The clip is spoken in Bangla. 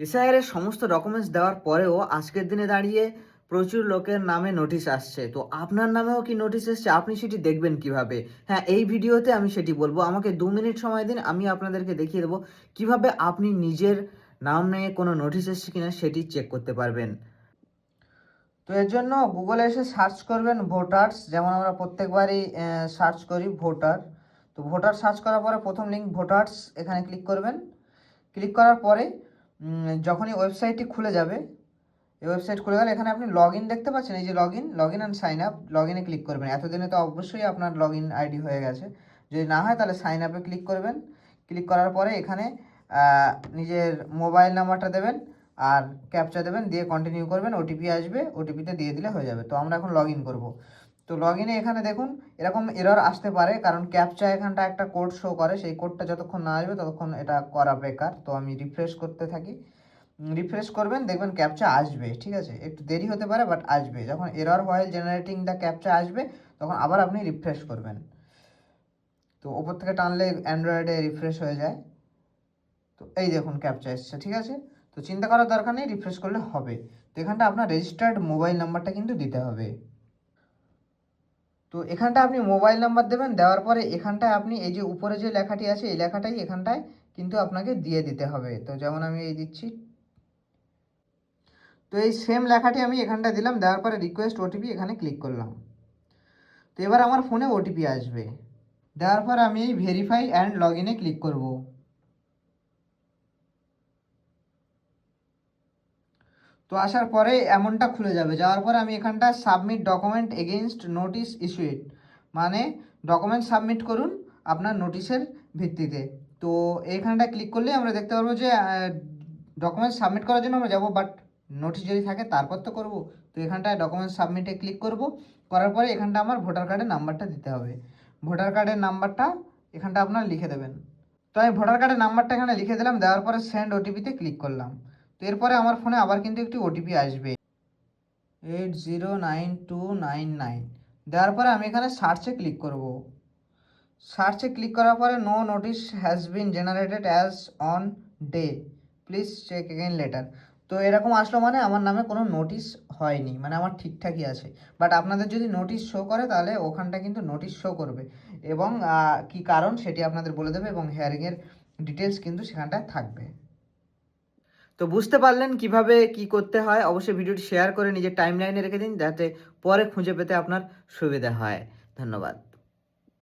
এসআইআর সমস্ত ডকুমেন্টস দেওয়ার পরেও আজকের দিনে দাঁড়িয়ে প্রচুর লোকের নামে নোটিশ আসছে। তো আপনার নামেও কি নোটিশ এসছে? আপনি সেটি দেখবেন কিভাবে? হ্যাঁ, এই ভিডিওতে আমি সেটি বলবো। আমাকে 2 মিনিট সময় দিন, আমি আপনাদেরকে দেখিয়ে দেবো কিভাবে আপনি নিজের নামে কোনো নোটিশ এসছে কিনা সেটি চেক করতে পারবেন। তো এর জন্য গুগলে এসে সার্চ করবেন ভোটার্স, যেমন আমরা প্রত্যেকবারই সার্চ করি ভোটার। তো ভোটার সার্চ করার পরে প্রথম লিঙ্ক ভোটার্স, এখানে ক্লিক করবেন। ক্লিক করার পরে যখনই ওয়েবসাইটটি খুলে যাবে, এই ওয়েবসাইট খুলে গেলে এখানে আপনি লগ ইন দেখতে পাচ্ছেন, এই যে log in and sign up, লগ ইনে ক্লিক করবেন। এতদিনে তো অবশ্যই আপনার লগ ইন আইডি হয়ে গেছে, যদি না হয় তাহলে সাইন আপে ক্লিক করবেন। ক্লিক করার পরে এখানে নিজের মোবাইল নাম্বারটা দেবেন আর ক্যাপচা দেবেন, দিয়ে কন্টিনিউ করবেন। ওটিপি আসবে, ওটিপিতে দিয়ে দিলে হয়ে যাবে। তো আমরা এখন লগ ইন করবো। তো লগ ইনে এখানে দেখুন এরকম এরর আসতে পারে, কারণ ক্যাপচা এখানটা একটা কোড শো করে, সেই কোডটা যতক্ষণ না আসবে ততক্ষণ এটা করা বেকার। তো আমি রিফ্রেশ করতে থাকি, রিফ্রেশ করবেন, দেখবেন ক্যাপচা আসবে। ঠিক আছে, একটু দেরি হতে পারে বাট আসবে। যখন error while generating the captcha আসবে তখন আবার আপনি রিফ্রেশ করবেন। তো ওপর থেকে টানলে অ্যান্ড্রয়েডে রিফ্রেশ হয়ে যায়। তো এই দেখুন ক্যাপচা এসছে। ঠিক আছে, তো চিন্তা করার দরকার নেই, রিফ্রেশ করলে হবে। তো এখানটা আপনার রেজিস্টার্ড মোবাইল নাম্বারটা কিন্তু দিতে হবে। তো এখানটা আপনি মোবাইল নাম্বার দেবেন, দেওয়ার পরে এখানটায় আপনি এই যে উপরে যে লেখাটি আছে এই লেখাটাই এখানটায় কিন্তু আপনাকে দিয়ে দিতে হবে। তো যেমন আমি এই দিচ্ছি, তো এই সেম লেখাটি আমি এখানটা দিলাম, দেওয়ার পরে রিকোয়েস্ট ওটিপি এখানে ক্লিক করলাম। তো এবার আমার ফোনে ওটিপি আসবে, দেওয়ার পর আমি এই ভেরিফাই অ্যান্ড লগ ইনে ক্লিক করব। তো আসার পরে এমনটা খুলে যাবে, যাওয়ার পরে আমি এখানটা submit document against notice issued, মানে ডকুমেন্ট সাবমিট করুন আপনার নোটিশের ভিত্তিতে। তো এইখানটা ক্লিক করলে আমরা দেখতে পারবো যে ডকুমেন্ট সাবমিট করার জন্য আমরা যাবো, বাট নোটিশ যদি থাকে তারপর তো করব। তো এখানটায় ডকুমেন্ট সাবমিটে ক্লিক করব, করার পরে এখানটা আমার ভোটার কার্ডের নাম্বারটা দিতে হবে। ভোটার কার্ডের নাম্বারটা এখানটা আপনার লিখে দেবেন। তো আমি ভোটার কার্ডের নাম্বারটা এখানে লিখে দিলাম, দেওয়ার পরে সেন্ড ওটিপিতে ক্লিক করলাম। তো এরপরে আমার ফোনে আবার কিন্তু একটি ওটিপি আসবে, 809299। দেওয়ার পরে আমি এখানে সার্চে ক্লিক করব। সার্চে ক্লিক করার পরে no notice has been generated as on day, please check again later. তো এরকম আসলো মানে আমার নামে কোনো নোটিশ হয়নি, মানে আমার ঠিকঠাকই আছে। বাট আপনাদের যদি নোটিশ শো করে তাহলে ওখানটা কিন্তু নোটিশ শো করবে, এবং কি কারণ সেটি আপনাদের বলে দেবে, এবং হিয়ারিংয়ের ডিটেলস কিন্তু সেখানটায় থাকবে। তো বুঝতে পারলেন কিভাবে কি করতে হয়। অবশ্যই ভিডিওটি শেয়ার করে নিজের টাইমলাইনে রেখে দিন, যাতে পরে খুঁজে পেতে আপনার সুবিধা হয়। ধন্যবাদ।